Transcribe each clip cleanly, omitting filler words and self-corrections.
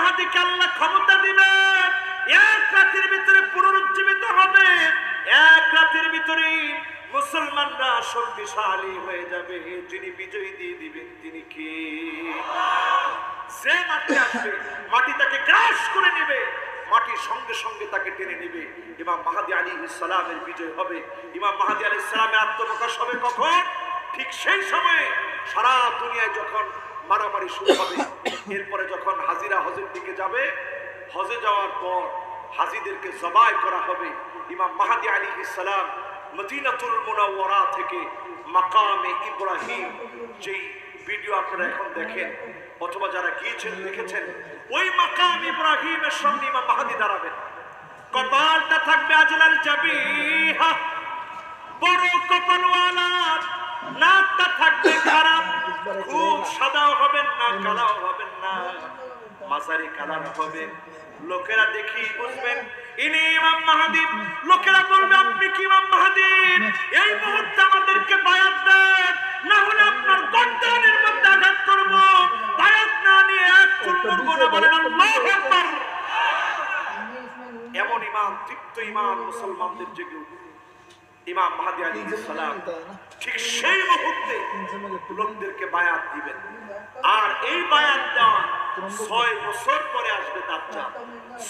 মাহদীকে আল্লাহ ক্ষমতা দিবেন, এক রাতের ভিতরে পুনরুজ্জীবিত হবে, এক রাতের ভিতরে মুসলমানরা শক্তিশালী হয়ে যাবে। যিনি বিজয়ী দিয়ে দিবেন তিনি কে? যে মাটি আসবে মাটি তাকে গ্রাস করে নেবে, মাটির সঙ্গে সঙ্গে তাকে টেনে নেবে। ইমাম মাহদী আলাইহিস সালামের বিজয় হবে। ইমাম মাহদী আলাইহিস সালামের আত্মপ্রকাশ হবে কখন? ঠিক সেই সময়ে সারা দুনিয়ায় যখন মারামারি শুরু হবে। এরপরে যখন হাজিরা হজের দিকে যাবে, হজে যাওয়ার পর হাজিদেরকে জবাই করা হবে। ইমাম মাহদী আলাইহিস সালাম মদিনাতুল মুনাওয়ারা থেকে মাকামে ইব্রাহিম, যেই ভিডিও আপনারা এখন দেখেন অথবা যারা গিয়েছেন দেখেছেন, ওই মাকাম ইব্রাহিমের সামনে ইমাম মাহদী দাঁড়াবেন। কপালটা থাকবে আজলাল জাবিহা, বড় কপালওয়ালা, নাকটা থাকবে খারাপ, খুব সাদাও হবেন না কালাও হবেন না, মাঝারি কালার হবেন। লোকেরা দেখি বুঝবেন ইনি ইমাম মাহদী। লোকেরা বলবে আপনি কি ইমাম মাহদী? এই মুহূর্তে আমাদেরকে বায়াত দেন, না হলে আপনার গর্দানের মধ্যে আঘাত করব। বায়াত না নিয়ে এক চুল নড়ব না, বলেন আল্লাহু আকবার। এমন ইমাম, তৃপ্ত ইমাম মুসলমানদের জেগে উঠবে ইমাম মাহদী আলাইহিস সালাম। ঠিক সেই মুহূর্তে লোকদেরকে বায়াত দিবেন। আর এই বায়াত দেওয়া 6 বছর পরে আসবে দাজ্জাল।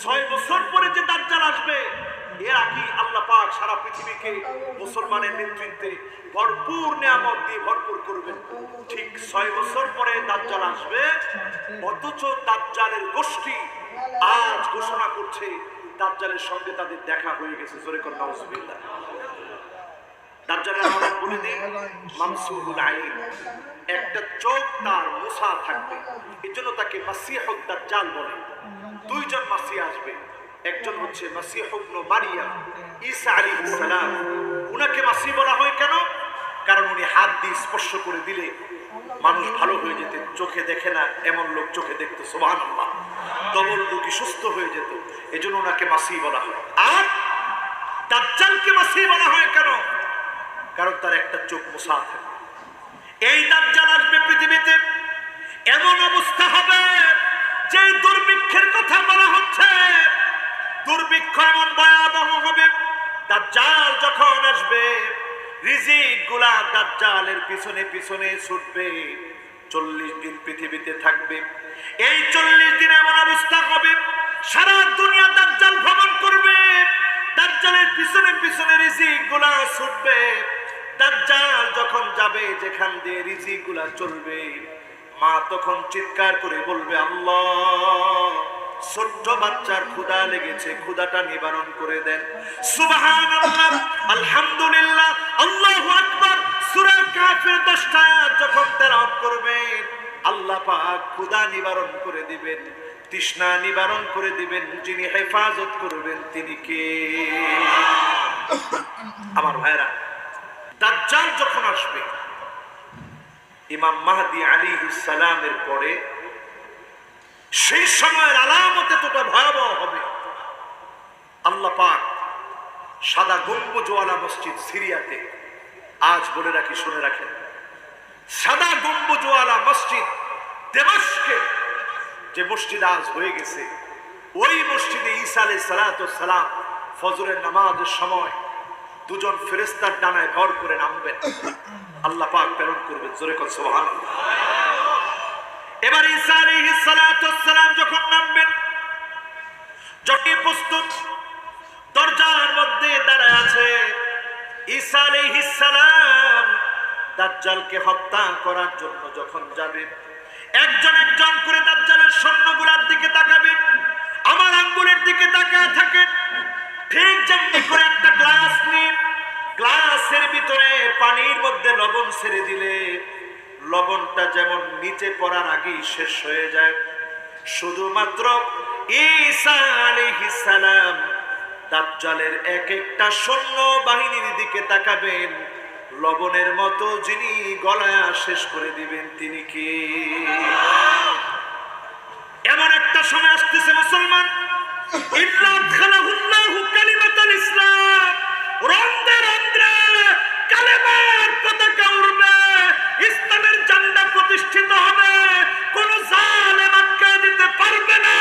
6 বছর পরে যে দাজ্জাল আসবে, এর আগে আল্লাহ পাক সারা পৃথিবীকে মুসলমানের নেতৃত্বে ভরপুর নিয়ামত দিয়ে ভরপুর করবেন। ঠিক 6 বছর পরে দাজ্জাল আসবে, অথচ দাজ্জালের গোষ্ঠী আজ ঘোষণা করছে দাজ্জালের সঙ্গে তাদের দেখা হয়ে গেছে। জোরে করে নাউজুবিল্লাহ। দাজ্জালের নাম বলে দিন মামসুহুল আইন, একটা চোখ তার মুসা থাকবে, এজন্য তাকে মাসিহুদ দাজ্জাল বলে। দুইজন মাসিহ আসবে, একজন হচ্ছে মাসিহ ইবনে মারিয়াম, ঈসা আলাইহিস সালাম। উনাকে মাসিহ বলা হয় কেন? কারণ উনি হাত দিয়ে স্পর্শ করে দিলে মানুষ ভালো হয়ে যেত। চোখে দেখে না এমন লোক চোখে দেখতো, সুবহানাল্লাহ। ডবল রোগী সুস্থ হয়ে যেত, এজন্য ওনাকে মাসিহ বলা হয়। আর দাজ্জালকে মাসিহ বলা হয় কেন? কারণ তার একটা চোখ মুসা থাকে। এই দাজ্জাল আসবে পৃথিবীতে, এমন অবস্থা হবে যে দুর্ভিক্ষের কথা বলা হচ্ছে, দুর্ভিক্ষ এমন ভয়াবহ হবে। দাজ্জাল যখন আসবে, রিজিক গুলা দাজ্জালের পিছনে পিছনে ছুটবে। 40 দিন পৃথিবীতে থাকবে। এই 40 দিন এমন অবস্থা হবে, সারা দুনিয়া দাজ্জাল ভ্রমণ করবে, দাজ্জালের পিছনে পিছনে রিজিক গুলা ছুটবে। দাজ্জাল যখন যাবে যেখান দিয়ে রিজিক গুলা চলবে, মা তখন চিৎকার করে বলবে আল্লাহ, ছোট্ট বাচ্চার ক্ষুধা লেগেছে, ক্ষুধাটা নিবারণ করে দেন। সুবহানাল্লাহ, আলহামদুলিল্লাহ, আল্লাহু আকবার। সূরা কাফের 10টা আয়াত যখন তেলাওয়াত করবেন, আল্লাহ পাক ক্ষুধা নিবারণ করে দিবেন, তৃষ্ণা নিবারণ করে দিবেন। যিনি হেফাজত করবেন তিনি কে? আমার ভাইরা, দাজ্জাল যখন আসবে, ইমাম মাহদী আলাইহিস সালামের পরে সেই সময়ের আলামত এতটা ভয়াবহ হবে। আল্লাহ পাক সাদা গম্বুজওয়ালা মসজিদ সিরিয়াতে, আজ বলে রাখি শুনে রাখেন, সাদা গম্বুজওয়ালা মসজিদ দামেস্কে যে মসজিদ আজ হয়ে গেছে, ওই মসজিদে ঈসা আলাইহিস সালাম ফজরের নামাজের সময় দুজন ফেরেশতার ডানায় ভর করে নামবেন, আল্লাহ পাক প্রেরণ করবেন। জোরে কর সুবহানাল্লাহ। এবার ঈসা আলাইহিস সালাম যখন নামবেন, যখন প্রস্তুত দরজার মধ্যে দাঁড়ায় আছে ঈসা আলাইহিস সালাম, দাজ্জালকে হত্যা করার জন্য যখন যাবে, একজন একজন করে দাজ্জালের সৈন্যগুলোর দিকে তাকাবে, আমার আঙ্গুলের দিকে তাকায় থাকে। ঠিক যেমনি করে একটা গ্লাস নিয়ে গ্লাসের ভিতরে পানির মধ্যে লবণ ছেড়ে দিলে লবণটা যেমন নিচে পড়ার আগেই শেষ হয়ে যায়, শুধুমাত্র ঈসা আলাইহিস সালাম দাজ্জালের এক একটা সৈন্য বাহিনীর দিকে তাকাবেন, লবণের মতো যিনি গলায় শেষ করে দিবেন তিনি কি? এমন একটা সময় আসতেছে মুসলমান, ইল্লাখালাহুল্লাহু কালিমাতুল ইসলাম, রন্ধ্রে রন্ধ্রে কালেমার পতাকা উড়বে, ইসলামের ঝান্ডা প্রতিষ্ঠিত হবে, কোন জালেম আটকে দিতে পারবে না।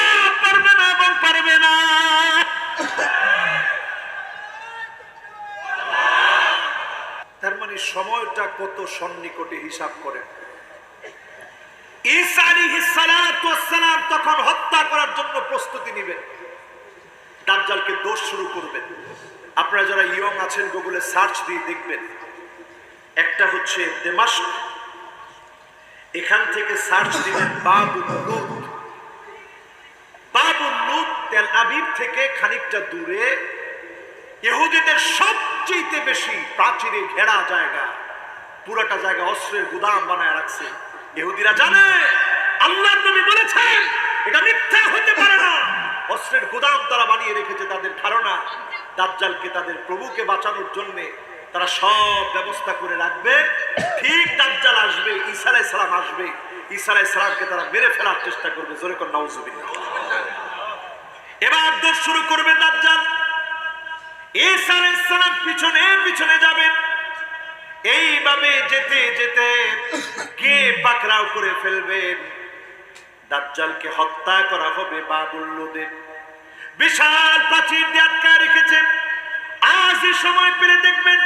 সন্নিকটে হিসাব করেন। ঈসা আলাইহিস সালাতু ওয়াস সালাম তখন হত্যা করার জন্য প্রস্তুতি নেবেন, দাজ্জালকে দোষ শুরু করবেন। আপনারা যারা ইয়ং আছেন গুগলে সার্চ দিয়ে দেখবেন, একটা হচ্ছে দামেস্ক, এখান থেকে সার্চ দিবেন বাবুল লুত। বাবুল লুত তেল আবিব থেকে খানিকটা দূরে, ইহুদিদের সবচেয়ে বেশি প্রাচীরে ঘেরা জায়গা, পুরোটা জায়গা অস্ত্রের গুদাম বানায় রাখছে। ইহুদিরা জানে আল্লাহর নবী বলেছেন এটা মিথ্যা হতে পারে না, অস্ত্রের গুদাম তারা বানিয়ে রেখেছে। তাদের ধারণা দাজ্জালকে, তাদের প্রভুকে বাঁচানোর জন্য তারা সব ব্যবস্থা করে রাখবে। ঠিক দাজ্জাল আসবে, ঈসা আলাইহিস সালাম আসবে, ঈসা আলাইহিস সালামকে তারা মেরে ফেলার চেষ্টা করবে। জোরে কোন নাউজুবিল্লাহ। এবার দৌড় শুরু করবে দাজ্জাল, ঈসা আলাইহিস সালাম পিছনে পিছনে যাবেন। এইভাবে যেতে যেতে কে পাকড়াও করে ফেলবেন, দাজ্জালকে হত্যা করা হবে। বাবুল লুদের বিশাল প্রাচীর দিয়ে আটকায় রেখেছে। আজ এই সময় পেলে দেখবেন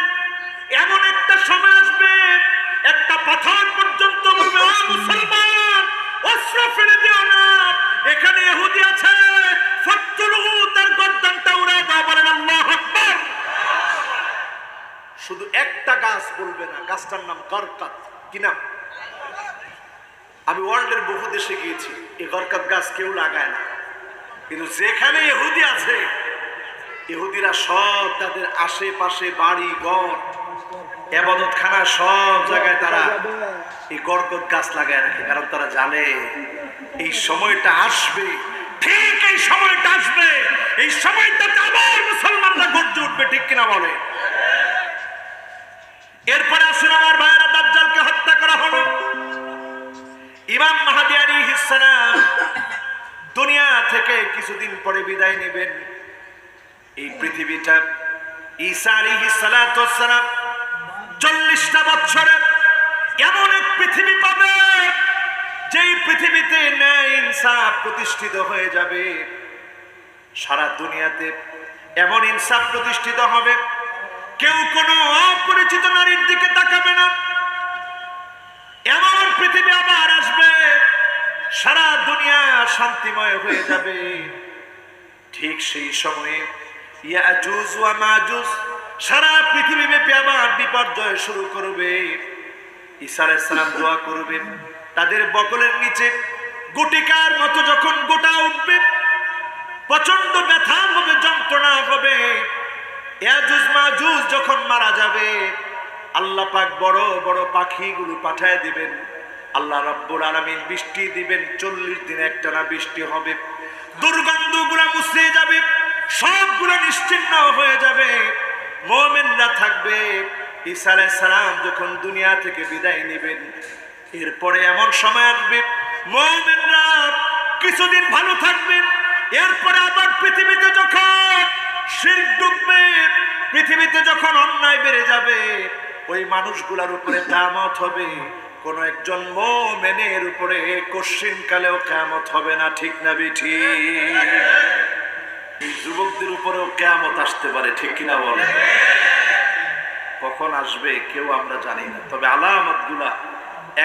এমন একটা সময় আসবে, একটা পাথর পর্যন্ত বলবে ও মুসলমান অস্ত্র ফেলে দিও না, এখানে ইহুদি আছে, ফাকতুলহু, তার গর্দানটা উড়ায় দাও। বলেন আল্লাহু আকবার। শুধু একটা গাছ বলবে না, গাছটার নাম গরকাত। কি নাম? আমি ওয়ার্ল্ডের বহু দেশে গিয়েছি, এই গরকাত গাছ কেউ লাগায় না, কিন্তু যেখানে ইহুদি আছে, ইহুদিরা সব তাদের আশেপাশে বাড়ি ঘর ইবাদতখানা সব জায়গায় তারা এই গরকাত গাছ লাগায় রাখে। কারণ তারা জানে এই সময়টা আসবে, ঠিক এই সময়টা আসবে, এই সময়টাতে আবার মুসলমানরা গর্জে উঠবে। ঠিক কিনা বলে? এরপরে আসুন আমার ভাইয়েরা, দাজ্জালকে হত্যা করা হলো। ইমাম মাহদী আলাইহিস সালাম দুনিয়া থেকে কিছুদিন পরে বিদায় নেবেন। এই পৃথিবীটা ঈসা আলাইহিস সালাতু ওয়াস সালাম 40টা বছরে এমন এক পৃথিবী পাবে, যেই পৃথিবীতে ন্যায় ইনসাফ প্রতিষ্ঠিত হয়ে যাবে। সারা দুনিয়াতে এমন ইনসাফ প্রতিষ্ঠিত হবে, কেউ কোনো অপরিচিত নারীর দিকে তাকাবে না। এমন পৃথিবী আবার আসবে, সারা দুনিয়া শান্তিময় হয়ে যাবে। ঠিক সেই সময়ে ইয়াজুজ ওয়া মাজুজ সারা পৃথিবী ব্যাপী আবার বিপর্যয় শুরু করবে। ঈসা আলাইহিস সালাম দোয়া করবেন, তাদের বকলের নিচে গুটিকার মতো যখন গোটা উঠবে, প্রচন্ড ব্যথা হবে, যন্ত্রণা হবে। ইয়াজুজ মাজুজ যখন মারা যাবে, আল্লাহ পাক বড় বড় পাখিগুলো পাঠায় দিবেন। আল্লাহ রাব্বুল আলামিন বৃষ্টি দিবেন, 40 দিন একটানা বৃষ্টি হবে। দুর্গন্ধগুলো মুছে যাবে, সবগুলো নিশ্চিহ্ন হয়ে যাবে, মুমিনরা থাকবে। ঈসা আলাইহিস সালাম যখন দুনিয়া থেকে বিদায় নেবেন, এরপরে এমন সময় আসবে মুমিনরা কিছুদিন ভালো থাকবেন। এরপরে আবার পৃথিবীতে যখন শিরক ঢুকবে, পৃথিবীতে যখন অন্যায় বেড়ে যাবে, ওই মানুষগুলোর উপরে কিয়ামত হবে। কোন একজন মুমিনের উপরে কশিনকালেও কিয়ামত হবে না। ঠিক না ঠিক? এই যুবকদের উপরেও কিয়ামত আসতে পারে। ঠিক কিনা বলে? কখন আসবে কেউ আমরা জানি না, তবে আলামতগুলা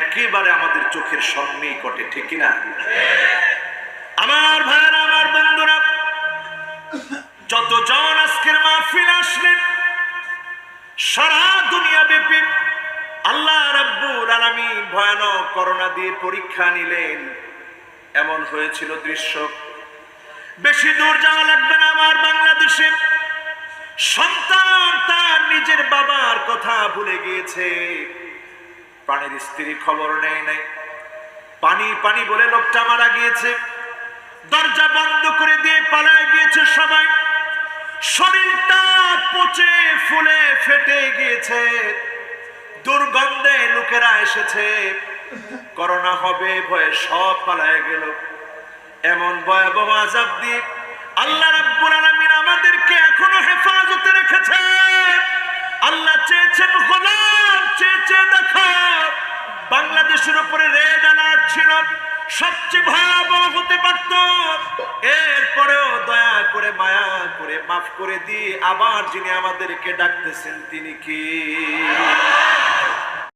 একেবারে আমাদের চোখের সন্নিকটে। ঠিক কিনা? আমার ভাইরা, আমার বন্ধুরা, যতজন আজকের মাহফিলে আসলেন, সারা দুনিয়া ব্যাপী আল্লাহ রাব্বুল আলামিন ভয়ানক করোনা দিয়ে পরীক্ষা নিলেন। এমন হয়েছিল দৃশ্য, বেশি দূর যাওয়া লাগবে না। আমার বাংলাদেশে সন্তান তার নিজের বাবার কথা ভুলে গিয়েছে, প্রাণের স্ত্রী খবর নেয় নাই, পানি পানি বলে লোকটা মারা গিয়েছে, দরজা বন্ধ করে দিয়ে পালায় গিয়েছে সবাই। শরীরটা পচে ফুলে ফেটে গিয়েছে, দুর্গন্ধে লোকেরা এসেছে, করোনা হবে ভয়ে সব পালায় গেল। এমন ভয়াবহ আযাব দিয়ে আল্লাহ রাব্বুল আলামিন আমাদেরকে এখনো হেফাজতে রেখেছে। আল্লাহ চেয়েছেন গোলাম, চেয়েছে দেখো, বাংলাদেশের উপরে রেড অ্যালার্ট ছিল, সবচেয়ে ভয়াবহ হতে পারত, এরপরেও দয়া করে মায়া করে মাফ করে দিয়ে আবার যিনি আমাদেরকে ডাকতেছেন তিনি কি?